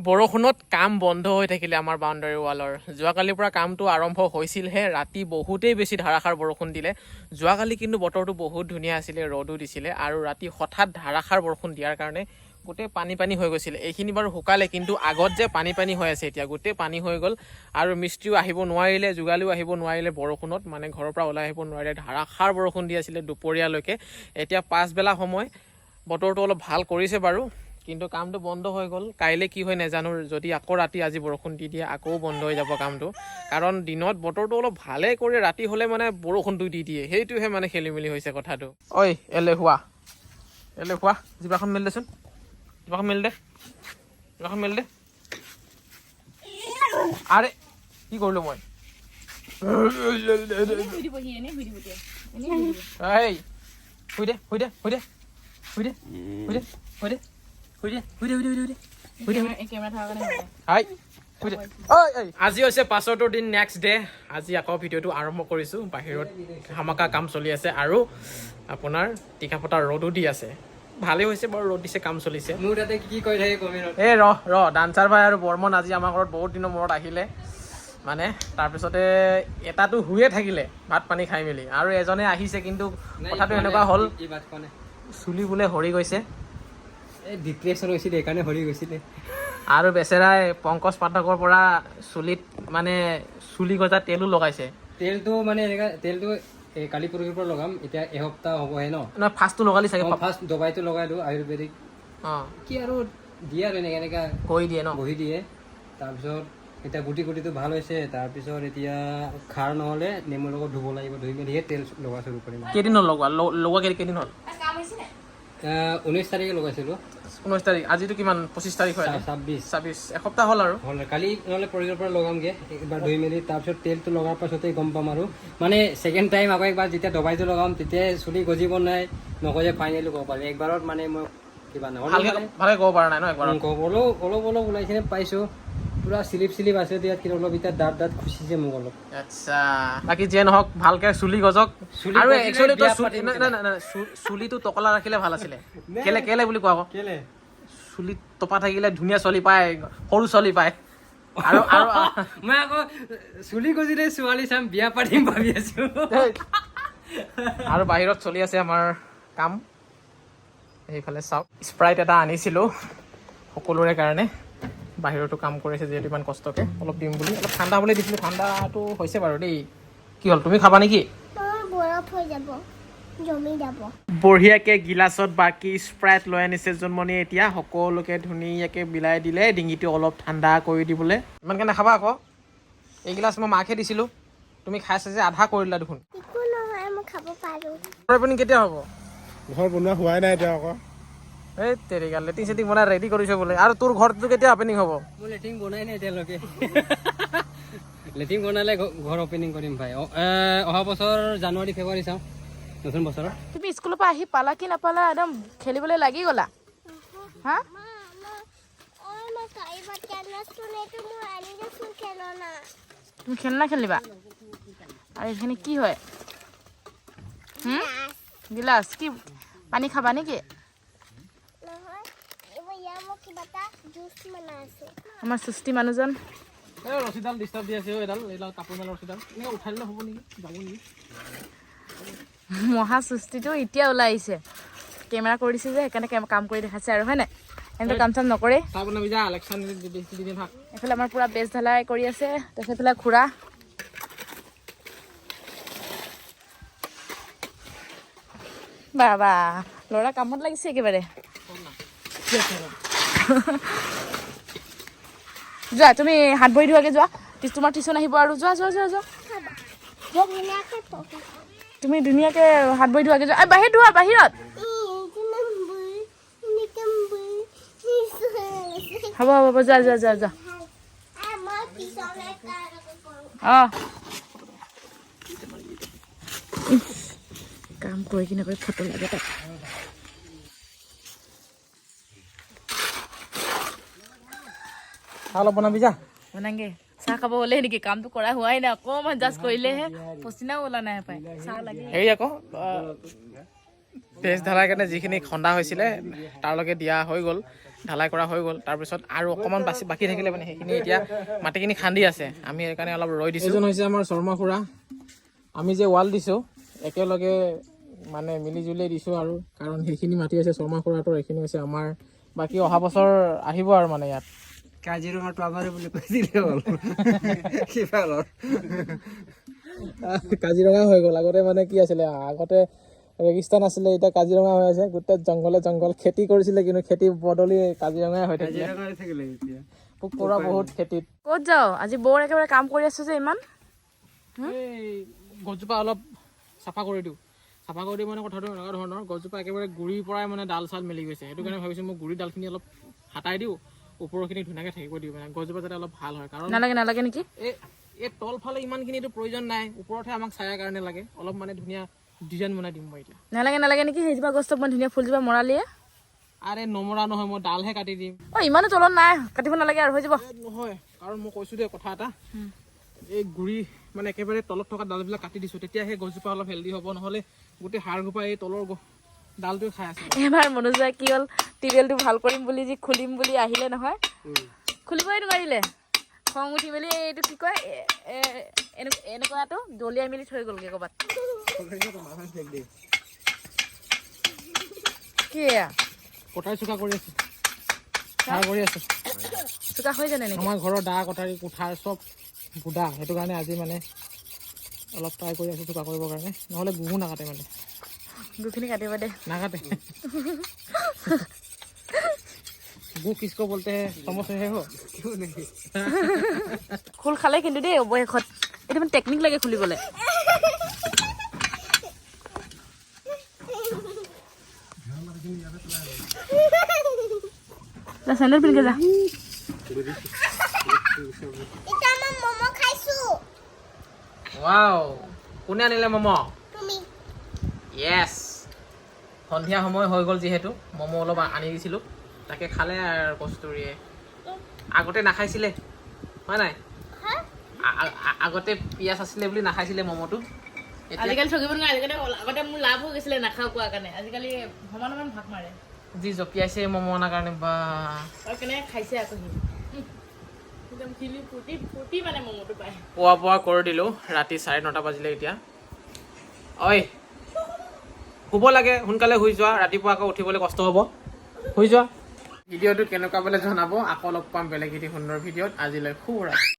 বৰষুণত কাম বন্ধ হৈ থাকিলে আমাৰ বাউণ্ডাৰী ৱালৰ। যোৱাকালিৰ পৰা কামটো আৰম্ভ হৈছিলহে, ৰাতি বহুতেই বেছি ধাৰাসাৰ বৰষুণ দিলে। যোৱাকালি কিন্তু বতৰটো বহুত ধুনীয়া আছিলে, ৰ'দো দিছিলে আৰু ৰাতি হঠাৎ ধাৰাসাৰ বৰষুণ দিয়াৰ কাৰণে গোটেই পানী হৈ গৈছিলে। এইখিনি বাৰু শুকালে, কিন্তু আগত যে পানী হৈ আছে এতিয়া গোটেই পানী হৈ গ'ল আৰু মিস্ত্ৰীও আহিব নোৱাৰিলে, যোগালীও আহিব নোৱাৰিলে বৰষুণত, মানে ঘৰৰ পৰা ওলাই আহিব নোৱাৰিলে। ধাৰাসাৰ বৰষুণ দি আছিলে দুপৰীয়ালৈকে। এতিয়া পাছবেলা সময়, বতৰটো অলপ ভাল কৰিছে বাৰু, কিন্তু কামটো বন্ধ হৈ গ'ল। কাইলৈ কি হয় নাজানো, যদি আকৌ ৰাতি আজি বৰষুণ দি দিয়ে আকৌ বন্ধ হৈ যাব কামটো। কাৰণ দিনত বতৰটো অলপ ভালে কৰি ৰাতি হ'লে মানে বৰষুণটো দি দিয়ে, সেইটোহে মানে খেলি মেলি হৈছে কথাটো। ঐ এলেহুৱা জিভাখন মেলি দেচোন, জিভাখন মেলি দে, জিভাখন মেলি দে। আৰে কি কৰিলো মই? এই শুই দে শুই দে শুই দে শুই দে শুই দে শুই দে শুই দে শুই দে শুই দে শুই দে শুই দে। আজি হৈছে 5ৰ দিন, নেক্সট ডে। আজি আকৌ ভিডিঅ'টো আৰম্ভ কৰিছোঁ। বাহিৰত ধামাকা কাম চলি আছে আৰু আপোনাৰ টিকাফটা ৰ'দো দি আছে। ভালেই হৈছে বাৰু, ৰ'দ দিছে, কাম চলিছে। মোৰ তাতে কি কৈ থাকে কমেণ্টত। এই ডান্সাৰ ভাই আৰু বৰ্মন আজি আমাৰ ঘৰত বহুত দিনৰ মূৰত আহিলে। মানে তাৰপিছতে এটাতো শুয়ে থাকিলে ভাত পানী খাই মেলি, আৰু এজনে আহিছে, কিন্তু কথাটো এনেকুৱা হ'ল চুলি বোলে সৰি গৈছে। এই ডিপ্ৰেশ্যন হৈছিলে, সেইকাৰণে সৰি গৈছিলে। আৰু বেচেৰাই পংকজ পাঠকৰ পৰা চুলিত মানে চুলি গজা তেলো লগাইছে। তেলটো মানে এনেকুৱা, তেলটো কালি পৰহিৰ পৰা লগাম, এতিয়া এসপ্তাহ হ'বহে ন। নহয়, ফাৰ্ষ্টটো লগালি চাগে? ফাৰ্ষ্ট দবাইটো লগাই দিওঁ আয়ুৰ্বেদিক। কি আৰু দিয়ে আৰু এনেকৈ কৰি দিয়ে ন, বহি দিয়ে। তাৰপিছত এতিয়া গুটিটো ভাল হৈছে। তাৰপিছত এতিয়া খাৰ নহ'লে নেমুৰ লগত ধুব লাগিব, ধুই মেলিহে তেল লগা চুৰু কৰিম। কেইদিন হ'ল লগোৱা কেইদিন হ'ল? 19 তাৰিখে লগাইছিলোঁ। 19 তাৰিখ, আজিতো কিমান? 25 তাৰিখ হয়, 26 এসপ্তাহ হ'ল আৰু। কালি নহ'লে পৰহিৰ পৰা লগামগৈ একবাৰ ধুই মেলি। তাৰপিছত তেলটো লগাৰ পাছতেই গম পাম আৰু, মানে ছেকেণ্ড টাইম আকৌ একবাৰ যেতিয়া দবাইটো লগাম তেতিয়া চুলি গজিব নাই নগজে, ফাইনেলি ক'ব পাৰিম। একবাৰত মানে মই কিবা নহয় ভালকে ক'ব পৰা নাই ন একবাৰ? অলপ ওলাইখিনি পাইছোঁ, পুৰা চিলিপ আছে ইয়াত, কিন্তু অলপ এতিয়া দাঁত খুচিছে মোক অলপ। আচ্ছা, বাকী যিয়ে নহওক ভালকে চুলি গজক। আৰু একচুৱেলি চুলিটো টকলা ৰাখিলে ভাল আছিলে। কেলে বুলি কোৱা আকৌ? কেলে? চুলিত টপা থাকিলে ধুনীয়া ছোৱালী পায়, সৰু ছোৱালী পায়। আৰু মই আকৌ চুলি গজিলে ছোৱালী চাম, বিয়া পাতিম ভাবি আছো। আৰু বাহিৰত চলি আছে আমাৰ কাম। সেইফালে চাওক, স্প্ৰাইট এটা আনিছিলোঁ সকলোৰে কাৰণে। বাহিৰতো কাম কৰিছে যিহেতু ইমান কষ্টকে, অলপ দিম বুলি, অলপ ঠাণ্ডা বুলি দিছিলোঁ। ঠাণ্ডাটো হৈছে বাৰু দেই। কি হ'ল, তুমি খাবা নেকি? বৰফ হৈ যাব, জমি যাব। বঢ়িয়াকে গিলাচত বাকী স্প্ৰাইট লৈ আনিছে জোনমণি। এতিয়া সকলোকে ধুনীয়াকে বিলাই দিলে ডিঙিটো অলপ ঠাণ্ডা কৰি দিবলৈ। ইমানকে নাখাবা আকৌ, এইগিলাচ মই মাকহে দিছিলোঁ, তুমি খাইছা যে আধা কৰি দিলা দেখোন। একো নহয়, মই খাব পাৰোঁ। ঘৰ আপুনি কেতিয়া হ'ব? ঘৰ বনোৱা হোৱাই নাই এতিয়া আকৌ। এই তেৰিকা, লেটিং চেটিং বনাই ৰেডি কৰিছে বোলে। আৰু তোৰ ঘৰটো কেতিয়া অপেনিং হ'ব? মই লেট্ৰিন বনাই নাই এতিয়ালৈকে। লেট্ৰিন বনালে ঘৰ অপেনিং কৰিম ভাই। অহা বছৰ জানুৱাৰী ফেব্ৰুৱাৰী চাওঁ, নতুন বছৰত। তুমি স্কুলৰ পৰা আহি পালা কি নাপালা, একদম খেলিবলৈ লাগি গ'লা? হা? তুমি খেলনা খেলিবা? আৰু এইখিনি কি হয়? গিলাচ কি পানী খাবা নেকি? আমাৰ সৃষ্টি মানুহজন ৰছীডাল ডিষ্টাৰ্ব দি আছে, এইডাল কাপোৰ মেলা ৰছীডাল এনেকৈ উঠাই দিলে হ'ব নেকি? যাব নেকি? মহা সৃষ্টিটো এতিয়া ওলাই আহিছে, কেমেৰা কৰি দিছে যে সেইকাৰণে কাম কৰি দেখাইছে আৰু, হয় নাই? এনেকৈ কাম চাম নকৰে। এইফালে আমাৰ পুৰা বেজ ঢালাই কৰি আছে, তাৰপিছত এইফালে খুৰা। বা ল'ৰা কামত লাগিছে একেবাৰে। যোৱা তুমি হাত ভৰি ধোৱাগে যোৱা, তোমাৰ টিউচন আহিব আৰু। যোৱা তুমি ধুনীয়াকে হাত ভৰি ধোৱাগে যোৱা। বাহিৰত ধোৱা, বাহিৰত। হ'ব যোৱা। কাম কৰি কিনে ফটো লাগে তাক। অলপ বনাবি যা। বনাংগে। চাহ খাব হ'লে নেকি? কামটো কৰা হোৱাই নাই, অকণমান জাষ্ট কৰিলেহে, পচিনাও ওলা নাই পাই। চাহ লাগে। হেৰি আকৌ বেজ ঢালাৰ কাৰণে যিখিনি খন্দা হৈছিলে তাৰলৈকে দিয়া হৈ গ'ল। ঢালাই কৰা হৈ গ'ল। তাৰপিছত আৰু অকণমান বাকী থাকিলে মানে সেইখিনি এতিয়া মাটিখিনি খান্দি আছে, আমি সেইকাৰণে অলপ ৰৈ দিছোঁ। এইজন হৈছে আমাৰ শৰ্মা খুৰা। আমি যে ৱাল দিছোঁ একেলগে মানে মিলি জুলি দিছোঁ আৰু, কাৰণ সেইখিনি মাটি আছে শৰ্মা খুৰাটোৰ, এইখিনি হৈছে আমাৰ। বাকী অহা বছৰ আহিব আৰু মানে ইয়াত কাজিৰঙাটো আমাৰ বুলি কৈ দিলে হ'ল সিফালৰ কাজিৰঙা হৈ গ'ল। আগতে মানে কি আছিলে, আগতে ৰেগিস্তান আছিলে, এতিয়া কাজিৰঙা হৈ আছে। গোটেই জংঘল খেতি কৰিছিলে, কিন্তু খেতি বদলি কাজিৰঙাই হৈ থাকিলে। কাজিৰঙাই থাকিলে এতিয়া পোক পৰুৱা বহুত খেতিত। ক'ত যাওঁ আজি? বৰ একেবাৰে কাম কৰি আছো যে ইমান। এই গছজোপা অলপ চাফা কৰি দিওঁ। চাফা কৰি দিওঁ মানে কথাটো এনেকুৱা ধৰণৰ, গছজোপা একেবাৰে গুৰিৰ পৰাই মানে ডাল চাল মেলি গৈছে। সেইটো কাৰণে ভাবিছোঁ মই গুৰি ডালখিনি অলপ হাতাই দিওঁ, ওপৰখিনি ধুনীয়াকৈ থাকিব দিওঁ, মানে গছজোপা যাতে অলপ ভাল হয়। কাৰণ নালাগে নেকি? এই তলফালে ইমানখিনিতো প্ৰয়োজন নাই, ওপৰতহে আমাক ছায়াৰ কাৰণে লাগে। অলপ মানে ধুনীয়া ডিজাইন বনাই দিম মই এতিয়া। নালাগে নেকি? সেইজোপা গছটো মই ধুনীয়া ফুলজোপা মৰালিয়ে। আৰে নমৰা নহয়, মই ডালহে কাটি দিম। ইমানো তলত নাই, কাটিব নালাগে আৰু হৈ যাব। নহয়, কাৰণ মই কৈছোঁ দেই কথা এটা, এই গুৰি মানে একেবাৰে তলত থকা ডালবিলাক কাটি দিছোঁ, তেতিয়া সেই গছজোপা অলপ হেল্ডি হ'ব। নহ'লে গোটেই হাড় গোপা এই তলৰ ডালটোৱে খাই আছে। এবাৰ মনোজে কি হ'ল, টিউবেলটো ভাল কৰিম বুলি যি খুলিম বুলি আহিলে নহয়, খুলিবই নোৱাৰিলে। খং উঠি মেলি এইটো কি কয়, এনেকুৱাটো দলিয়াই মেলি থৈ গ'লগে ক'ৰবাত। কি কটাৰী চোকা কৰি আছোঁ, চাৰ কৰি আছোঁ। চোকা হৈ জানে নেকি? আমাৰ ঘৰৰ দা কটাৰী কুঠাৰ চব বুদা, সেইটো কাৰণে আজি মানে অলপ ট্ৰাই কৰি আছোঁ চোকা কৰিবৰ কাৰণে, নহ'লে গুহু নাকাটে মানে। গুখিনি কাটিব দে। নাকাটে। গু কিসকো বলতে সমস্যা হে খোল খালে কিন্তু দেই অৱশেষত। এইটো মানে টেকনিক লাগে খুলিবলৈ। চেণ্ডেল পিন্ধি যা। এতিয়া মই ম'ম' খাইছোঁ। ৱাও, কোনে আনিলে ম'ম'? তুমি য়েছ, সন্ধিয়া সময় হৈ গ'ল যিহেতু ম'ম' অলপ আনি দিছিলোঁ, তাকে খালে আৰু কস্তুৰীয়ে। আগতে নাখাইছিলে হয় নাই? আগতে পিঁয়াজ আছিলে বুলি নাখাইছিলে ম'ম'টো। আজিকালি ঠগিব নোৱাৰে। আগতে মোৰ লাভ হৈ গৈছিলে নাখাওঁ কোৱাৰ কাৰণে, আজিকালি সমান সমান ভাগ মাৰে। যি জঁপিয়াইছে ম'ম' অনাৰ কাৰণে, বা আৰু কেনেকৈ খাইছে আকৌ সি। একদম খিলি ফুটি মানে ম'ম'টো পায়। পোৱা কৰি দিলোঁ। ৰাতি 9:30 বাজিলে এতিয়া। ঐ, শুব লাগে, সোনকালে শুই যোৱা, ৰাতিপুৱা আকৌ উঠিবলৈ কষ্ট হ'ব। শুই যোৱা। ভিডিঅ'টো কেনেকুৱা বোলে জনাব। আকৌ লগ পাম বেলেগ এটি সুন্দৰ ভিডিঅ'ত। আজিলৈ শুভৰাত্ৰি।